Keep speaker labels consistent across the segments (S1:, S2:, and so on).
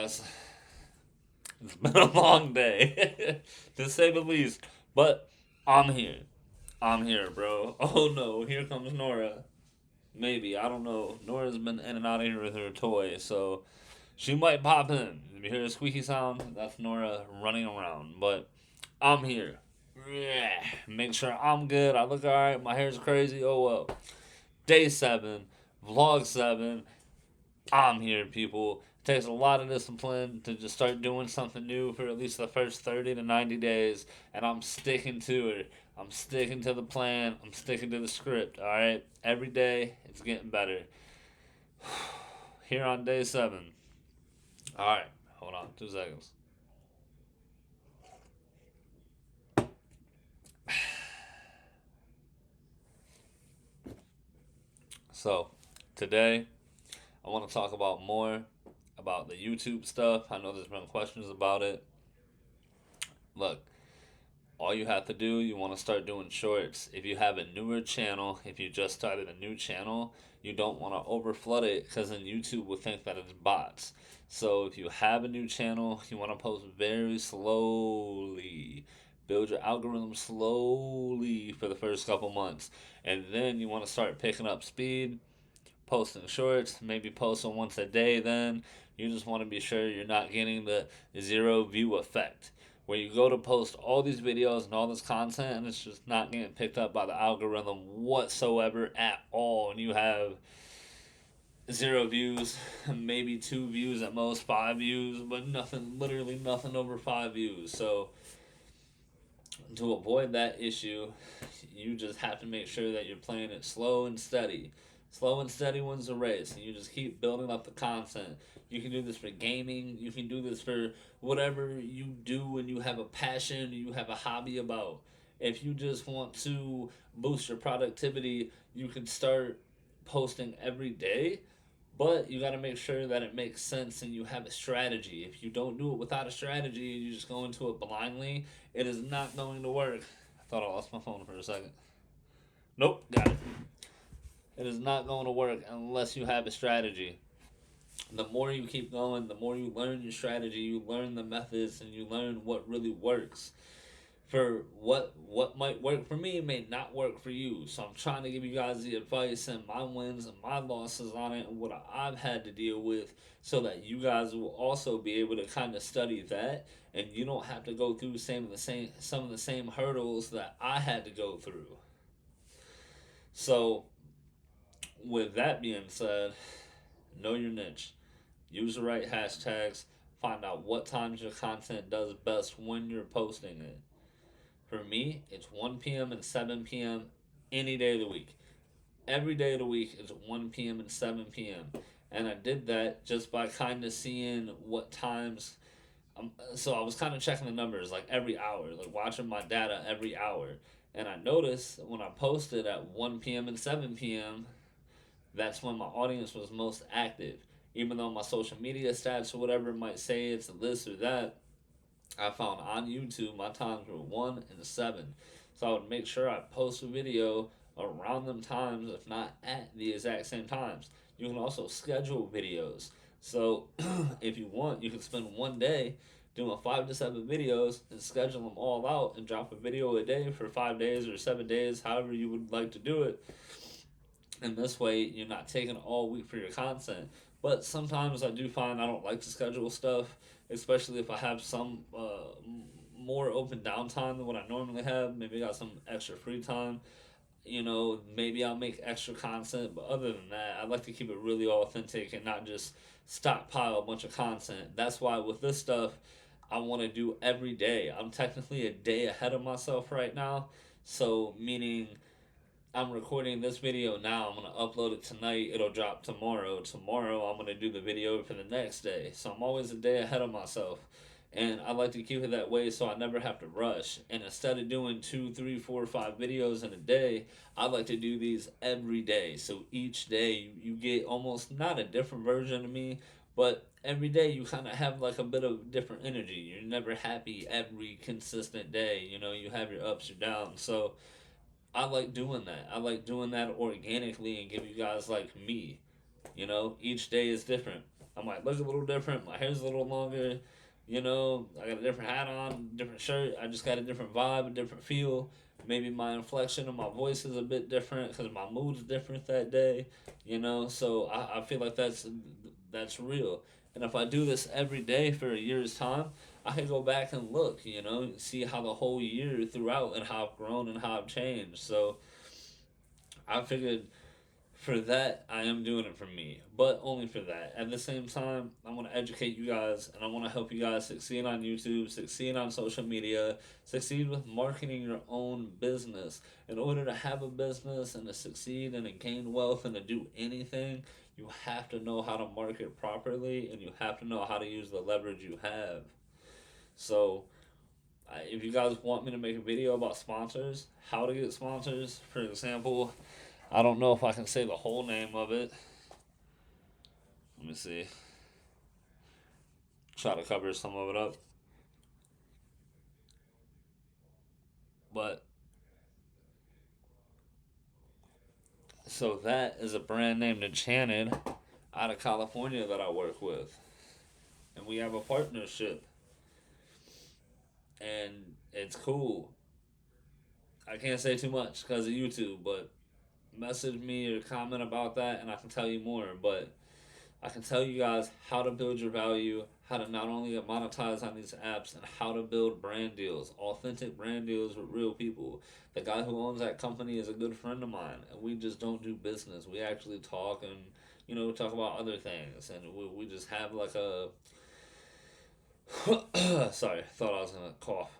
S1: guys. It's been a long day, to say the least. But I'm here. I'm here, bro. Oh no, here comes Nora. Maybe, I don't know. Nora's been in and out of here with her toy, so she might pop in. If you hear a squeaky sound, that's Nora running around. But I'm here. Yeah. Make sure I'm good. I look alright. My hair's crazy. Oh well. Day 7, vlog 7. I'm here, people. It takes a lot of discipline to just start doing something new for at least the first 30 to 90 days, and I'm sticking to it. I'm sticking to the plan. I'm sticking to the script, all right? Every day, it's getting better. Here on day 7. All right, hold on 2 seconds. So, today, I want to talk about more about the YouTube stuff. I know there's been questions about it. Look, all you have to do, you want to start doing shorts. If you have a newer channel, if you just started a new channel, you don't want to overflood it because then YouTube will think that it's bots. So if you have a new channel, you want to post very slowly. Build your algorithm slowly for the first couple months. And then you want to start picking up speed, posting shorts, maybe posting once a day then. You just want to be sure you're not getting the zero view effect where you go to post all these videos and all this content and it's just not getting picked up by the algorithm whatsoever at all, and you have zero views, maybe 2 views at most, 5 views, but nothing, literally nothing over 5 views. So to avoid that issue, you just have to make sure that you're playing it slow and steady. Slow and steady wins the race, and you just keep building up the content. You can do this for gaming, you can do this for whatever you do and you have a passion, you have a hobby about. If you just want to boost your productivity, you can start posting every day, but you got to make sure that it makes sense and you have a strategy. If you don't do it without a strategy and you just go into it blindly, it is not going to work. I thought I lost my phone for a second. Nope, got it. It is not going to work unless you have a strategy. The more you keep going, the more you learn your strategy, you learn the methods, and you learn what really works. For what might work for me may not work for you. So I'm trying to give you guys the advice and my wins and my losses on it and what I've had to deal with so that you guys will also be able to kind of study that and you don't have to go through some of the same hurdles that I had to go through. So with that being said, know your niche. Use the right hashtags. Find out what times your content does best when you're posting it. For me, it's 1 p.m. and 7 p.m. any day of the week. Every day of the week is 1 p.m. and 7 p.m. And I did that just by kind of seeing what times. So I was kind of checking the numbers like every hour, like watching my data every hour. And I noticed when I posted at 1 p.m. and 7 p.m., that's when my audience was most active. Even though my social media stats or whatever might say it's this or that, I found on YouTube my times were 1 and 7. So I would make sure I post a video around them times, if not at the exact same times. You can also schedule videos. So if you want, you can spend one day doing 5 to 7 videos and schedule them all out and drop a video a day for 5 days or 7 days, however you would like to do it. And this way, you're not taking all week for your content. But sometimes I do find I don't like to schedule stuff, especially if I have some more open downtime than what I normally have. Maybe I got some extra free time. Maybe I'll make extra content. But other than that, I like to keep it really authentic and not just stockpile a bunch of content. That's why with this stuff, I want to do every day. I'm technically a day ahead of myself right now. So, meaning I'm recording this video now. I'm gonna upload it tonight. It'll drop tomorrow. Tomorrow, I'm gonna do the video for the next day. So I'm always a day ahead of myself, and I like to keep it that way so I never have to rush. And instead of doing 2, 3, 4, 5 videos in a day, I like to do these every day. So each day you get almost not a different version of me, but every day you kind of have like a bit of different energy. You're never happy every consistent day. You have your ups or downs. So I like doing that. I like doing that organically and give you guys like me. Each day is different. I might look a little different. My hair's a little longer. You know, I got a different hat on, different shirt. I just got a different vibe, a different feel. Maybe my inflection of my voice is a bit different because my mood's different that day. You know, so I feel like that's real. And if I do this every day for a year's time, I can go back and look, you know, see how the whole year throughout and how I've grown and how I've changed. So I figured for that, I am doing it for me, but only for that. At the same time, I want to educate you guys and I want to help you guys succeed on YouTube, succeed on social media, succeed with marketing your own business. In order to have a business and to succeed and to gain wealth and to do anything, you have to know how to market properly and you have to know how to use the leverage you have. So, if you guys want me to make a video about sponsors, how to get sponsors, for example, I don't know if I can say the whole name of it. Let me see. Try to cover some of it up. But so that is a brand named Enchanted out of California that I work with. And we have a partnership. And it's cool. I can't say too much because of YouTube, but message me or comment about that and I can tell you more. But I can tell you guys how to build your value, how to not only get monetized on these apps, and how to build brand deals, authentic brand deals with real people. The guy who owns that company is a good friend of mine, and we just don't do business. We actually talk and, you know, talk about other things, and we just have like a. Sorry, thought I was gonna cough.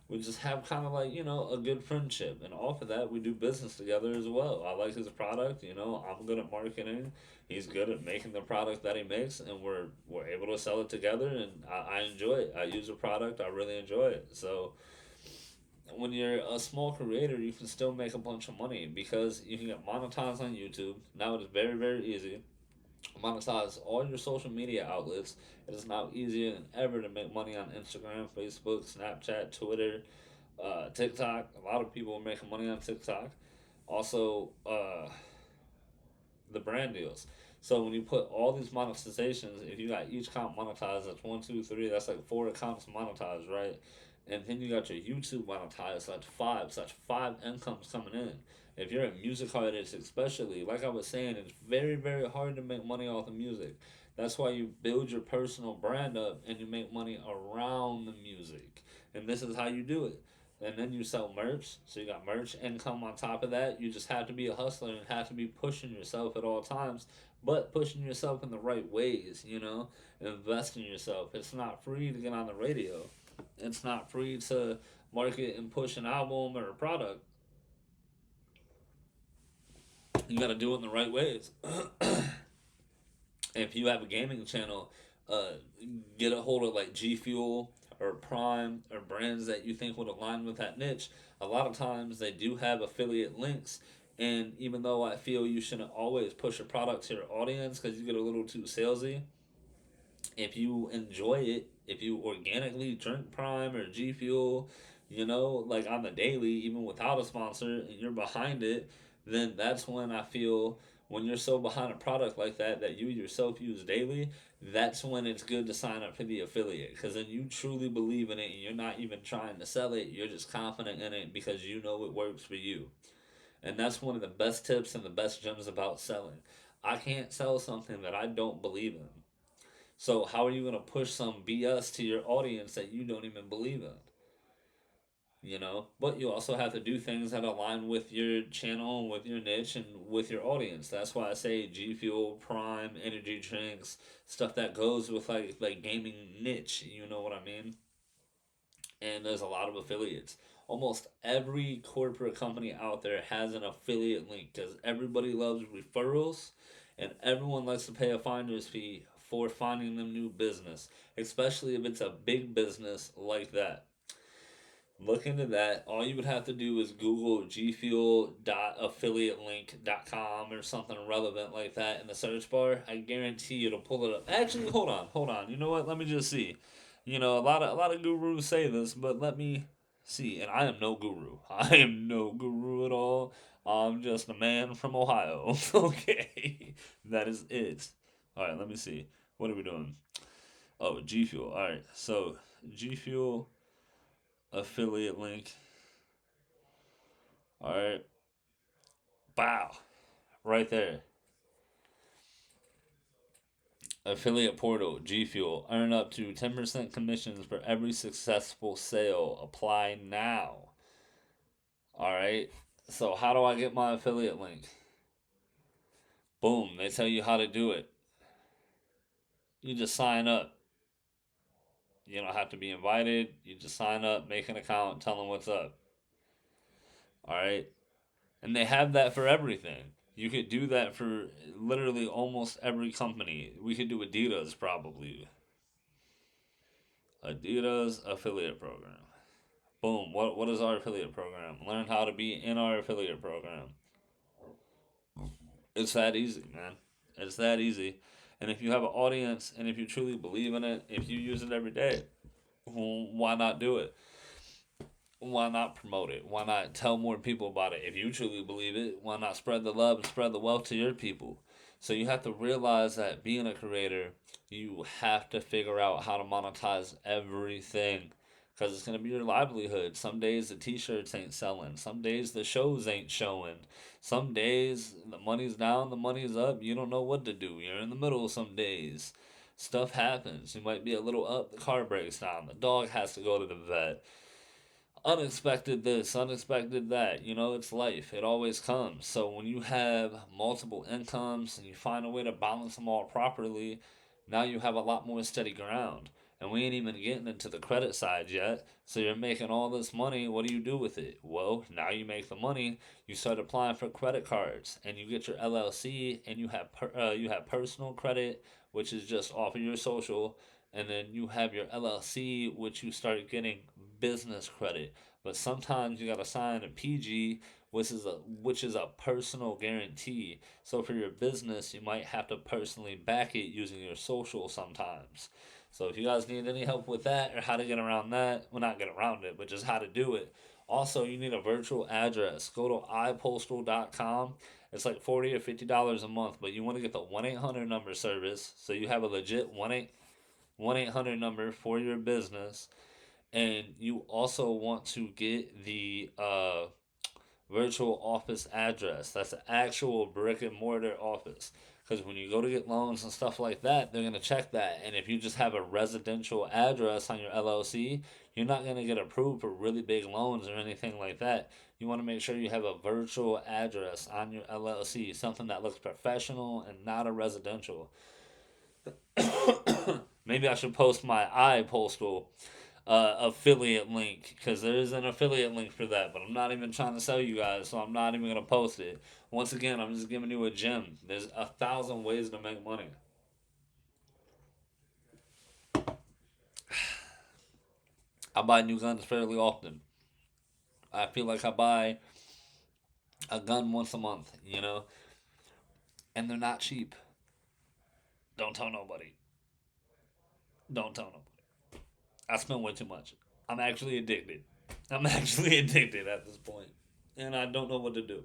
S1: We just have kind of like, you know, a good friendship, and off of that we do business together as well. I like his product, you know, I'm good at marketing, he's good at making the product that he makes, and we're able to sell it together, and I enjoy it. I use the product, I really enjoy it. So when you're a small creator, you can still make a bunch of money because you can get monetized on YouTube. Now it is very, very easy. Monetize all your social media outlets. It is now easier than ever to make money on Instagram, Facebook, Snapchat, Twitter, TikTok. A lot of people are making money on TikTok. Also, the brand deals. So when you put all these monetizations, if you got each account monetized, that's one, two, three. That's like four accounts monetized, right? And then you got your YouTube monetized. So that's five. So that's five incomes coming in. If you're a music artist, especially, like I was saying, it's very, very hard to make money off of music. That's why you build your personal brand up and you make money around the music. And this is how you do it. And then you sell merch, so you got merch income on top of that. You just have to be a hustler and have to be pushing yourself at all times, but pushing yourself in the right ways, you know, invest in yourself. It's not free to get on the radio, it's not free to market and push an album or a product. You got to do it in the right ways. If you have a gaming channel, uh, get a hold of like G Fuel or Prime or brands that you think would align with that niche. A lot of times they do have affiliate links, and even though I feel you shouldn't always push a product to your audience because you get a little too salesy, if you enjoy it, if you organically drink Prime or G Fuel, you know, like on the daily, even without a sponsor, and you're behind it, then that's when I feel when you're so behind a product like that that you yourself use daily, that's when it's good to sign up for the affiliate because then you truly believe in it and you're not even trying to sell it, you're just confident in it because you know it works for you. And that's one of the best tips and the best gems about selling. I can't sell something that I don't believe in. So how are you going to push some BS to your audience that you don't even believe in? You know, but you also have to do things that align with your channel and with your niche and with your audience. That's why I say G Fuel, Prime, energy drinks, stuff that goes with like gaming niche. You know what I mean? And there's a lot of affiliates. Almost every corporate company out there has an affiliate link because everybody loves referrals and everyone likes to pay a finder's fee for finding them new business, especially if it's a big business like that. Look into that. All you would have to do is Google gfuel.affiliatelink.com or something relevant like that in the search bar. I guarantee it'll pull it up. Actually, hold on. You know what? Let me just see. You know, a lot of gurus say this, but let me see. And I am no guru. I am no guru at all. I'm just a man from Ohio. Okay, that is it. All right, let me see. What are we doing? Oh, G Fuel. All right. So G Fuel affiliate link. All right. Bow. Right there. Affiliate portal, G Fuel. Earn up to 10% commissions for every successful sale. Apply now. All right. So, how do I get my affiliate link? Boom. They tell you how to do it. You just sign up. You don't have to be invited. You just sign up, make an account, tell them what's up. All right. And they have that for everything. You could do that for literally almost every company. We could do Adidas probably. Adidas affiliate program. Boom. What is our affiliate program? Learn how to be in our affiliate program. It's that easy, man. It's that easy. And if you have an audience and if you truly believe in it, if you use it every day, why not do it? Why not promote it? Why not tell more people about it? If you truly believe it, why not spread the love and spread the wealth to your people? So you have to realize that being a creator, you have to figure out how to monetize everything because it's going to be your livelihood. Some days the t-shirts ain't selling. Some days the shows ain't showing. Some days the money's down, the money's up. You don't know what to do. You're in the middle some days. Stuff happens. You might be a little up, the car breaks down. The dog has to go to the vet. Unexpected this, unexpected that. You know, it's life. It always comes. So when you have multiple incomes and you find a way to balance them all properly, now you have a lot more steady ground. And we ain't even getting into the credit side yet. So you're making all this money. What do you do with it? Well, now you make the money. You start applying for credit cards, and you get your LLC, and you have personal credit, which is just off of your social, and then you have your LLC, which you start getting business credit. But sometimes you gotta sign a PG, which is a personal guarantee. So for your business, you might have to personally back it using your social sometimes. So if you guys need any help with that or how to get around that, well, not get around it, but just how to do it. Also, you need a virtual address. Go to ipostal.com. It's like $40 or $50 a month, but you want to get the 1-800 number service. So you have a legit 1-800 number for your business. And you also want to get the virtual office address. That's an actual brick and mortar office. Because when you go to get loans and stuff like that, they're going to check that. And if you just have a residential address on your LLC, you're not going to get approved for really big loans or anything like that. You want to make sure you have a virtual address on your LLC, something that looks professional and not a residential. Maybe I should post my iPostal affiliate link because there is an affiliate link for that, but I'm not even trying to sell you guys, so I'm not even gonna post it. Once again, I'm just giving you a gem. There's 1,000 ways to make money. I buy new guns fairly often. I feel like I buy a gun once a month, and they're not cheap. Don't tell nobody. Don't tell nobody. I spend way too much. I'm actually addicted. I'm actually addicted at this point, and I don't know what to do.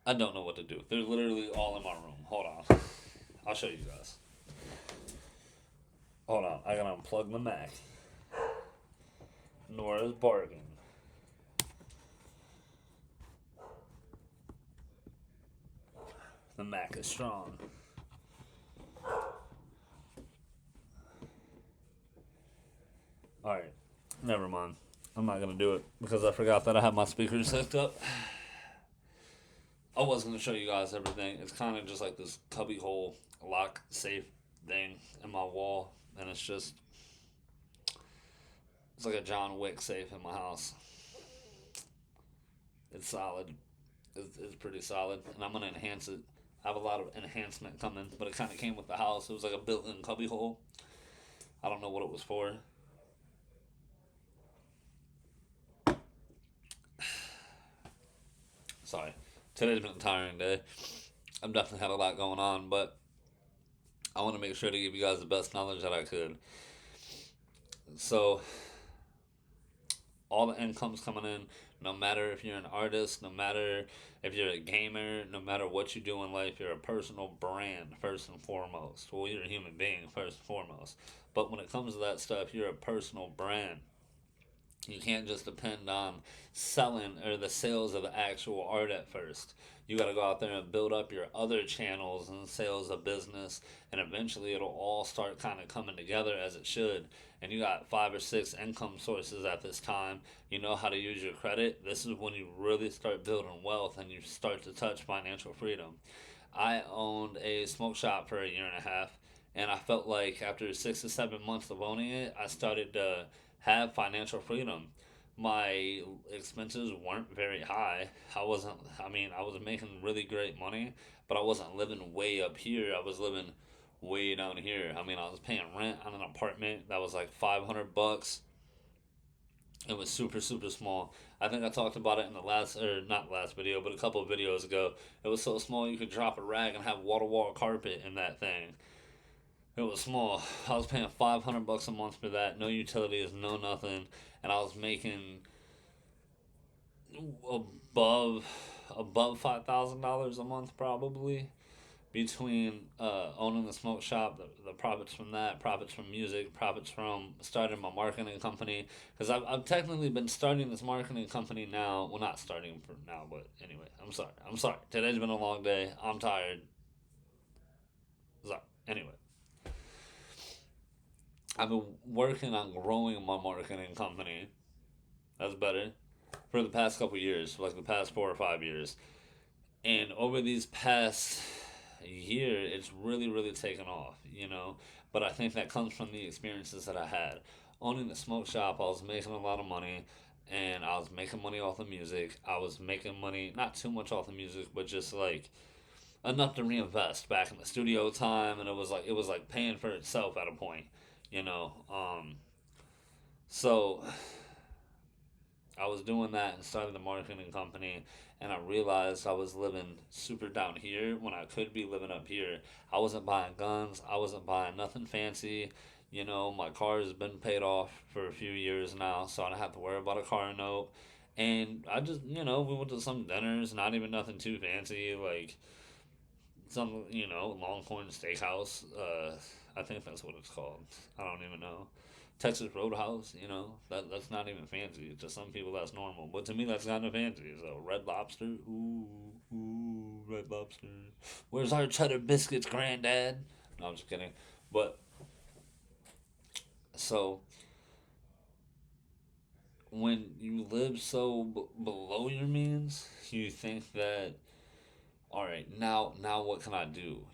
S1: I don't know what to do. They're literally all in my room. Hold on. I'll show you guys. Hold on. I gotta unplug the Mac. Nora's barking. The Mac is strong. Alright. Never mind. I'm not gonna do it because I forgot that I have my speakers hooked up. I was gonna show you guys everything. It's kind of just like this cubby hole lock safe thing in my wall, and it's like a John Wick safe in my house. It's solid. It's pretty solid, and I'm gonna enhance it. I have a lot of enhancement coming, but it kind of came with the house. It was like a built-in cubby hole. I don't know what it was for. Sorry, today's been a tiring day. I've definitely had a lot going on, but I want to make sure to give you guys the best knowledge that I could. So all the income's coming in. No matter if you're an artist, no matter if you're a gamer, no matter what you do in life, you're a personal brand first and foremost. Well, you're a human being first and foremost. But when it comes to that stuff, you're a personal brand. You can't just depend on selling or the sales of the actual art at first. You got to go out there and build up your other channels and sales of business, and eventually it'll all start kind of coming together as it should. And you got 5 or 6 income sources at this time. You know how to use your credit. This is when you really start building wealth and you start to touch financial freedom. I owned a smoke shop for a year and a half, and I felt like after 6 to 7 months of owning it, I started to have financial freedom. My expenses weren't very high. I was making really great money, but I wasn't living way up here. I was living way down here. I mean, I was paying rent on an apartment that was like $500. It was super, super small. I think I talked about it in the last, or not last video, but a couple of videos ago. It was so small you could drop a rag and have wall to wall carpet in that thing. It was small. I was paying $500 a month for that. No utilities, no nothing, and I was making above $5,000 a month probably between owning the smoke shop, the profits from that, profits from music, profits from starting my marketing company. Because I've technically been starting this marketing company now. Well, not starting for now, but anyway, I'm sorry. I'm sorry. Today's been a long day. I'm tired. Sorry. Anyway, I've been working on growing my marketing company. That's better. For the past couple years, like the past 4 or 5 years. And over these past year, it's really, really taken off, you know. But I think that comes from the experiences that I had. Owning the smoke shop, I was making a lot of money, and I was making money off the music. I was making money, not too much off the music, but just like enough to reinvest back in the studio time, and it was like paying for itself at a point, you know. So I was doing that and started the marketing company, and I realized I was living super down here when I could be living up here. I wasn't buying guns, I wasn't buying nothing fancy. You know, my car has been paid off for a few years now, so I don't have to worry about a car note. And I just, we went to some dinners, not even nothing too fancy, like some, Longhorn Steakhouse. I think that's what it's called. I don't even know. Texas Roadhouse, that's not even fancy. To some people, that's normal, but to me, that's kind of fancy. So Red Lobster, ooh, Red Lobster. Where's our cheddar biscuits, Granddad? No, I'm just kidding. But so when you live so below your means, you think that, all right, now what can I do?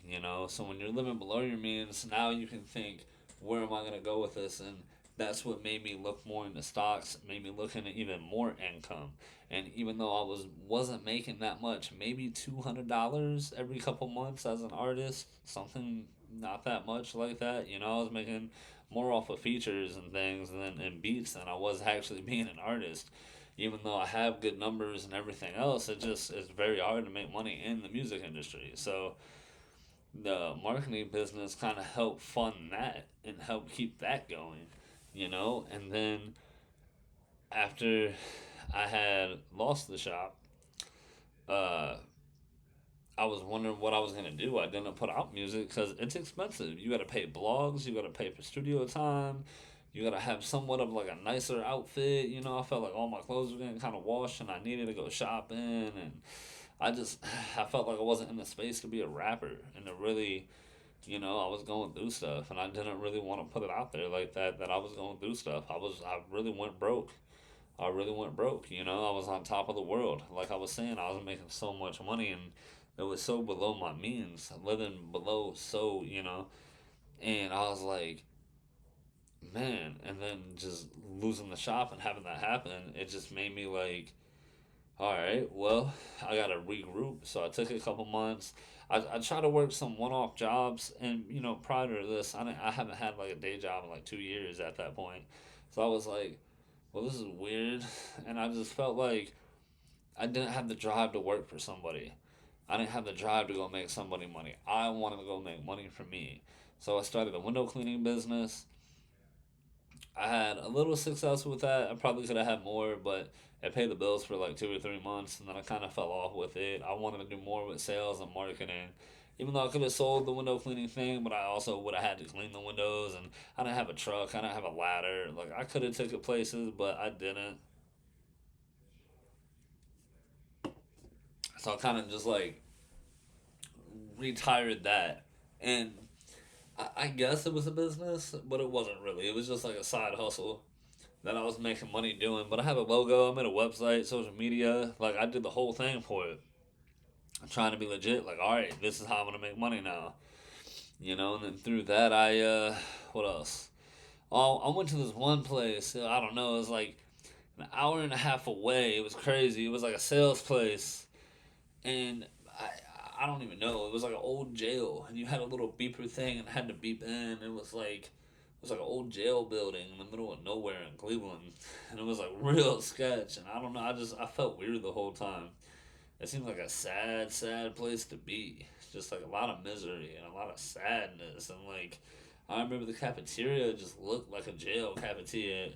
S1: So when you're living below your means, now you can think, where am I gonna go with this? And that's what made me look more into stocks, made me look into even more income. And even though I wasn't making that much, maybe $200 every couple months as an artist, something not that much like that. I was making more off of features and things than and beats than I was actually being an artist. Even though I have good numbers and everything else, it just it's very hard to make money in the music industry. So the marketing business kind of helped fund that and help keep that going, And then after I had lost the shop, uh, I was wondering what I was gonna do. I didn't put out music because it's expensive. You got to pay blogs, you got to pay for studio time, you got to have somewhat of like a nicer outfit. I felt like all my clothes were getting kind of washed, and I needed to go shopping, and I just I felt like I wasn't in the space to be a rapper and to really, I was going through stuff, and I didn't really want to put it out there like that. That I was going through stuff. I really went broke. I really went broke. I was on top of the world. Like I was saying, I was making so much money, and it was so below my means, living below so, and I was like, man, and then just losing the shop and having that happen, it just made me like, all right, well, I got to regroup. So I took a couple months. I tried to work some one off jobs, and, prior to this, I haven't had like a day job in like 2 years at that point. So I was like, well, this is weird. And I just felt like I didn't have the drive to work for somebody. I didn't have the drive to go make somebody money. I wanted to go make money for me. So I started a window cleaning business. I had a little success with that. I probably could have had more, but it paid the bills for like 2 or 3 months, and then I kind of fell off with it. I wanted to do more with sales and marketing. Even though I could have sold the window cleaning thing, but I also would have had to clean the windows, and I didn't have a truck, I didn't have a ladder. Like I could have taken it places, but I didn't. So I kind of just like retired that, and I guess it was a business, but it wasn't really. It was just like a side hustle that I was making money doing. But I have a logo, I made a website, social media. Like I did the whole thing for it. I'm trying to be legit. Like, all right, this is how I'm gonna make money now. And then through that, what else? Oh, I went to this one place. I don't know. It was like an hour and a half away. It was crazy. It was like a sales place, and I don't even know. It was like an old jail, and you had a little beeper thing, and it had to beep in. It was like an old jail building in the middle of nowhere in Cleveland, and it was like real sketch. And I don't know. I felt weird the whole time. It seems like a sad, sad place to be. Just like a lot of misery and a lot of sadness, and like I remember the cafeteria just looked like a jail cafeteria,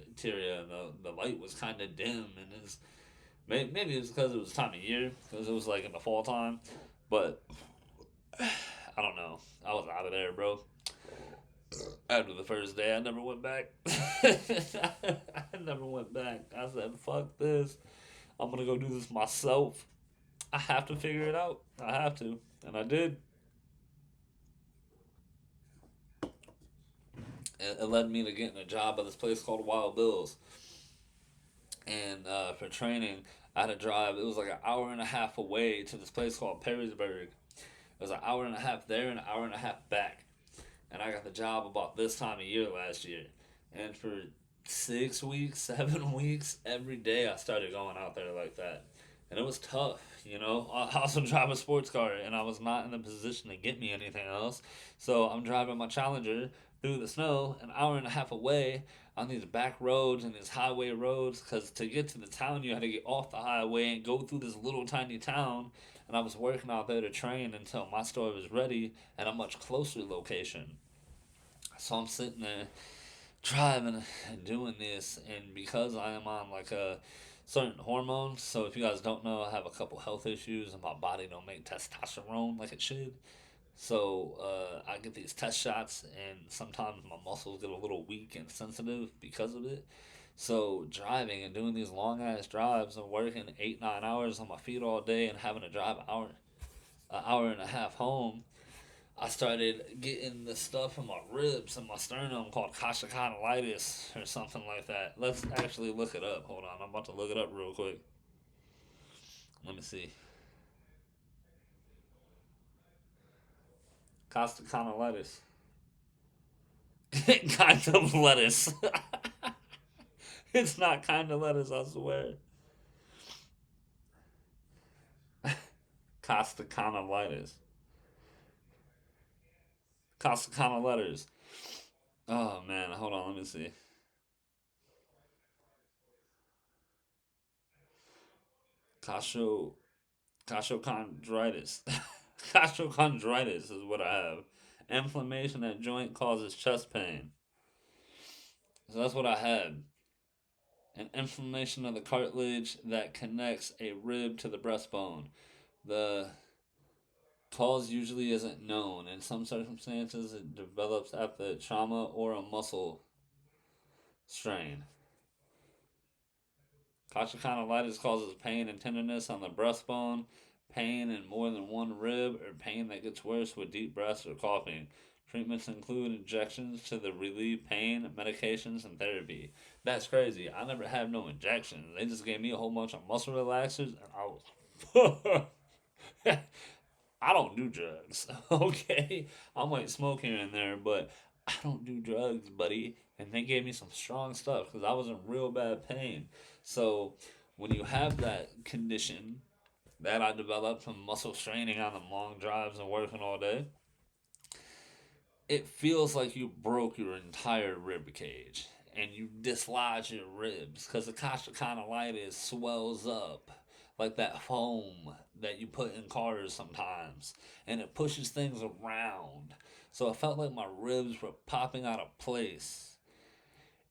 S1: and the light was kind of dim, and maybe it's because it was time of year, because it was like in the fall time, but I don't know. I was out of there, bro. After the first day, I never went back. I never went back. I said, fuck this. I'm gonna go do this myself. I have to figure it out. I have to. And I did. It led me to getting a job at this place called Wild Bills. And for training, I had to drive. It was like an hour and a half away to this place called Perrysburg. It was an hour and a half there and an hour and a half back. And I got the job about this time of year last year. And for 6 weeks, 7 weeks, every day I started going out there like that. And it was tough, I also drive a sports car, and I was not in the position to get me anything else. So I'm driving my Challenger through the snow, an hour and a half away, on these back roads and these highway roads. Because to get to the town, you had to get off the highway and go through this little tiny town. And I was working out there to train until my store was ready at a much closer location. So I'm sitting there driving and doing this, and because I am on like a certain hormones, so if you guys don't know, I have a couple health issues, and my body don't make testosterone like it should. So I get these test shots, and sometimes my muscles get a little weak and sensitive because of it. So driving and doing these long ass drives and working 8 9 hours on my feet all day and having to drive an hour and a half home, I started getting the stuff in my ribs and my sternum called costocondylitis or something like that. Let's actually look it up. Hold on, I'm about to look it up real quick. Let me see. Costocondylitis. Kind of lettuce. It's not kind of lettuce, I swear. Costocondylitis. Costocondylitis. Oh man, hold on, let me see. Costo Costochondritis. Costochondritis is what I have. Inflammation at joint causes chest pain. So that's what I had. An inflammation of the cartilage that connects a rib to the breastbone. The cause usually isn't known. In some circumstances, it develops after trauma or a muscle strain. Costochondritis causes pain and tenderness on the breastbone, pain in more than one rib, or pain that gets worse with deep breaths or coughing. Treatments include injections to the relieve pain, medications, and therapy. That's crazy. I never had no injections. They just gave me a whole bunch of muscle relaxers, and I was. I don't do drugs, okay? I might smoke here and there, but I don't do drugs, buddy. And they gave me some strong stuff because I was in real bad pain. So when you have that condition that I developed from muscle straining on them long drives and working all day, it feels like you broke your entire rib cage and you dislodge your ribs because the costocondylitis swells up like that foam that you put in cars sometimes, and it pushes things around. So I felt like my ribs were popping out of place,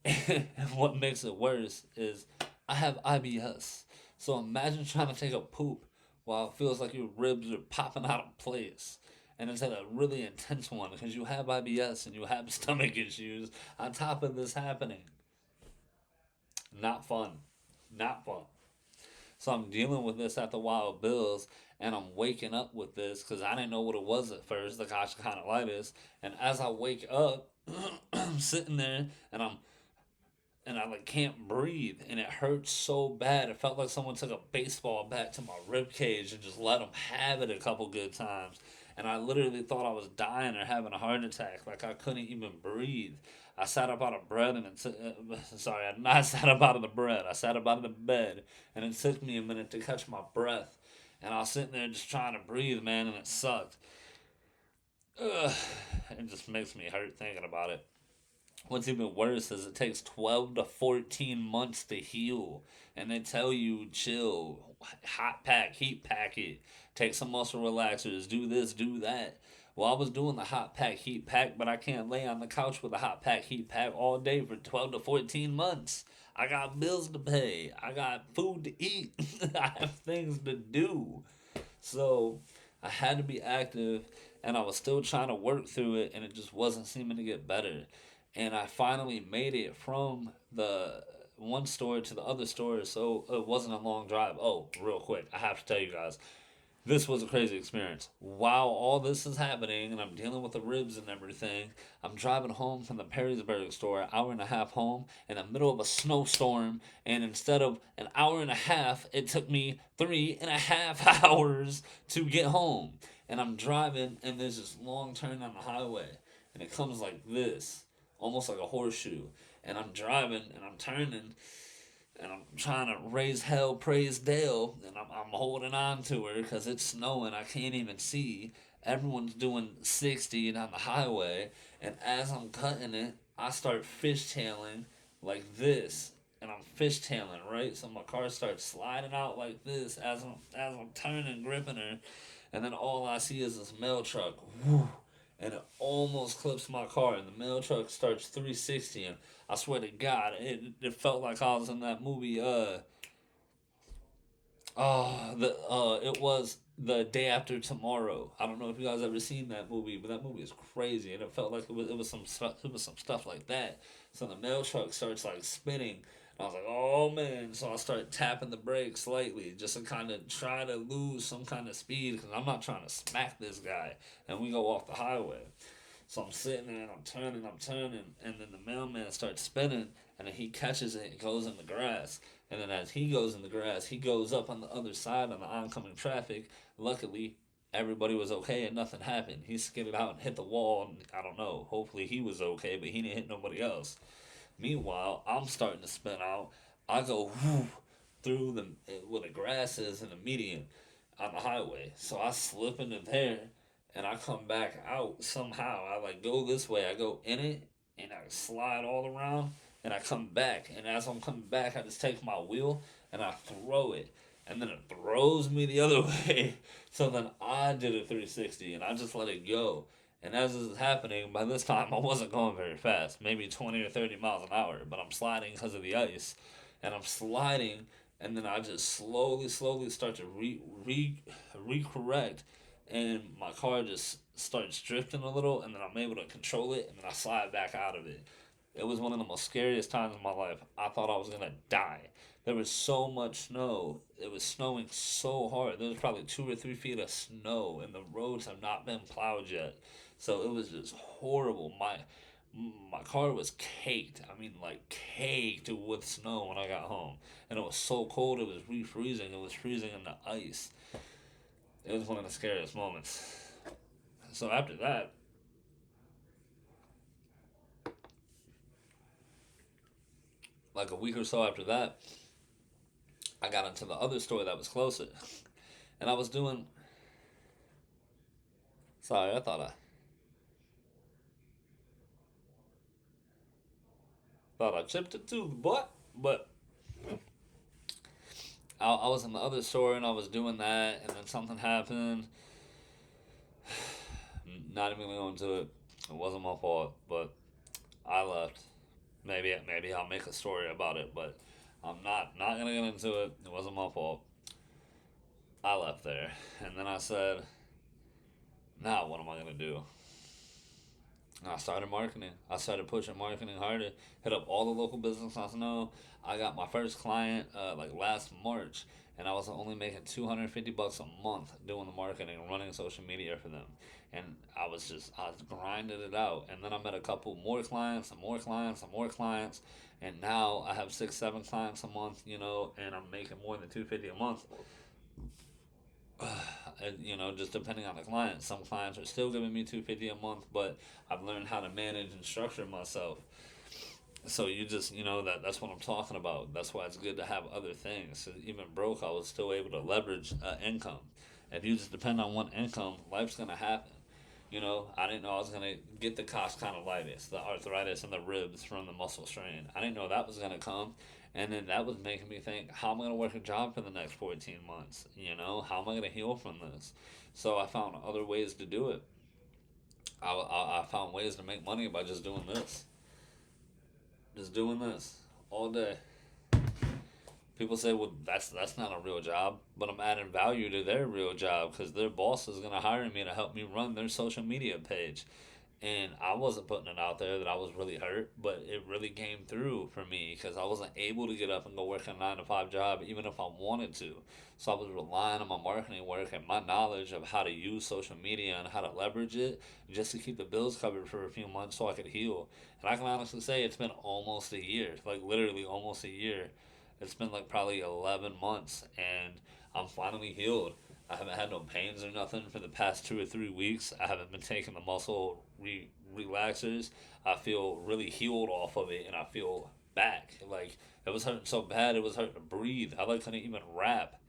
S1: And what makes it worse is I have IBS. So imagine trying to take a poop while it feels like your ribs are popping out of place. And it's a really intense one because you have IBS and you have stomach issues on top of this happening. Not fun. Not fun. So I'm dealing with this at the Wild Bills, and I'm waking up with this because I didn't know what it was at first, the conjunctivitis. And as I wake up, I'm sitting there, and I like can't breathe, and it hurts so bad. It felt like someone took a baseball bat to my rib cage and just let them have it a couple good times. And I literally thought I was dying or having a heart attack. Like I couldn't even breathe. I sat up out of bed and sorry, I not sat up out of the bed. I sat up out of the bed, and it took me a minute to catch my breath. And I was sitting there just trying to breathe, man, and it sucked. Ugh, it just makes me hurt thinking about it. What's even worse is it takes 12 to 14 months to heal. And they tell you, chill, hot pack, heat pack it, take some muscle relaxers, do this, do that. Well, I was doing the hot pack, heat pack, but I can't lay on the couch with a hot pack, heat pack all day for 12 to 14 months. I got bills to pay. I got food to eat. I have things to do. So I had to be active, and I was still trying to work through it, and it just wasn't seeming to get better. And I finally made it from the one store to the other store, so it wasn't a long drive. Oh, real quick, I have to tell you guys, this was a crazy experience. While all this is happening and I'm dealing with the ribs and everything, I'm driving home from the Perrysburg store, hour and a half home, in the middle of a snowstorm. And instead of an hour and a half, it took me 3.5 hours to get home. And I'm driving, and there's this long turn on the highway, and it comes like this, almost like a horseshoe. And I'm driving, and I'm turning, and I'm trying to raise hell, praise Dale, and I'm holding on to her because it's snowing. I can't even see. Everyone's doing 60 on the highway, and as I'm cutting it, I start fishtailing like this, and I'm fishtailing, right? So my car starts sliding out like this as I'm turning, gripping her, and then all I see is this mail truck. Whoo, and it almost clips my car, and the mail truck starts 360, and I swear to God, it felt like I was in that movie. It was the day after tomorrow. I don't know if you guys ever seen that movie, but that movie is crazy, and it felt like it was some stuff like that. So the mail truck starts like spinning. And I was like, oh man! So I start tapping the brakes slightly, just to kind of try to lose some kind of speed, because I'm not trying to smack this guy. And we go off the highway. So I'm sitting there and I'm turning, and then the mailman starts spinning, and then he catches it and goes in the grass. And then as he goes in the grass, he goes up on the other side on the oncoming traffic. Luckily, everybody was okay and nothing happened. He skidded out and hit the wall, and I don't know. Hopefully he was okay, but he didn't hit nobody else. Meanwhile, I'm starting to spin out. I go whoo, through the where the grass is in the median on the highway. So I slip into there, and I come back out somehow. I like go this way. I go in it, and I slide all around, and I come back. And as I'm coming back, I just take my wheel and I throw it. And then it throws me the other way. So then I did a 360 and I just let it go. And as this is happening, by this time I wasn't going very fast, maybe 20 or 30 miles an hour, but I'm sliding because of the ice. And I'm sliding, and then I just slowly start to recorrect, and my car just starts drifting a little, and then I'm able to control it, and then I slide back out of it. It was one of the most scariest times of my life. I thought I was gonna die. There was so much snow. It was snowing so hard. There was probably 2 or 3 feet of snow, and the roads have not been plowed yet. So it was just horrible. My car was caked. I mean, like caked with snow when I got home, and it was so cold. It was refreezing. It was freezing in the ice. It was one of the scariest moments. So after that, like a week or so after that, I got into the other store that was closer, and I was doing. Sorry, I thought I chipped it too, but I was in the other store and I was doing that, and then something happened. Not even gonna go into it. It wasn't my fault, but I left. Maybe I'll make a story about it, but I'm not gonna get into it. It wasn't my fault. I left there, and then I said, now what am I gonna do? And I started marketing. I started pushing marketing harder. Hit up all the local businesses I know. I got my first client like last March, and I was only making $250 a month doing the marketing and running social media for them. And I was grinding it out. And then I met a couple more clients, and more clients, and more clients. And now I have 6, 7 clients a month, and I'm making more than 250 a month. And, just depending on the client. Some clients are still giving me 250 a month, but I've learned how to manage and structure myself. So you just, that's what I'm talking about. That's why it's good to have other things. So even broke, I was still able to leverage income. If you just depend on one income, life's gonna happen. I didn't know I was gonna get the coscondylitis, the arthritis, and the ribs from the muscle strain. I didn't know that was gonna come, and then that was making me think, how am I gonna work a job for the next 14 months? How am I gonna heal from this? So I found other ways to do it. I found ways to make money by just doing this all day. People say, well, that's not a real job, but I'm adding value to their real job because their boss is gonna hire me to help me run their social media page. And I wasn't putting it out there that I was really hurt, but it really came through for me because I wasn't able to get up and go work a 9 to 5 job even if I wanted to. So I was relying on my marketing work and my knowledge of how to use social media and how to leverage it just to keep the bills covered for a few months so I could heal. And I can honestly say it's been almost a year, like literally almost a year. It's been like probably 11 months, and I'm finally healed. I haven't had no pains or nothing for the past 2 or 3 weeks. I haven't been taking the relaxers. I feel really healed off of it, and I feel back. Like it was hurting so bad, it was hurting to breathe. I like couldn't even rap.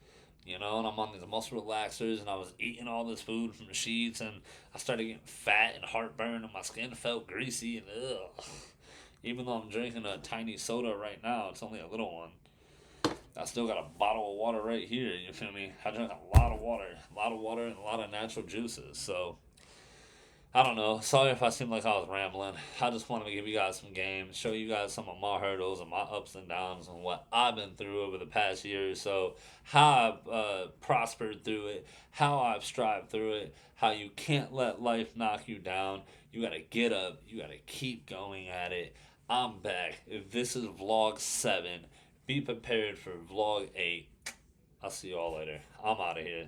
S1: And I'm on these muscle relaxers, and I was eating all this food from the sheets, and I started getting fat and heartburn, and my skin felt greasy, and ugh. Even though I'm drinking a tiny soda right now, it's only a little one. I still got a bottle of water right here. You feel me? I drink a lot of water, and a lot of natural juices. So I don't know. Sorry if I seemed like I was rambling. I just wanted to give you guys some games, show you guys some of my hurdles and my ups and downs, and what I've been through over the past year or so. How I've prospered through it, how I've strived through it. How you can't let life knock you down. You gotta get up. You gotta keep going at it. I'm back. This is vlog 7. Be prepared for vlog 8. I'll see you all later. I'm out of here.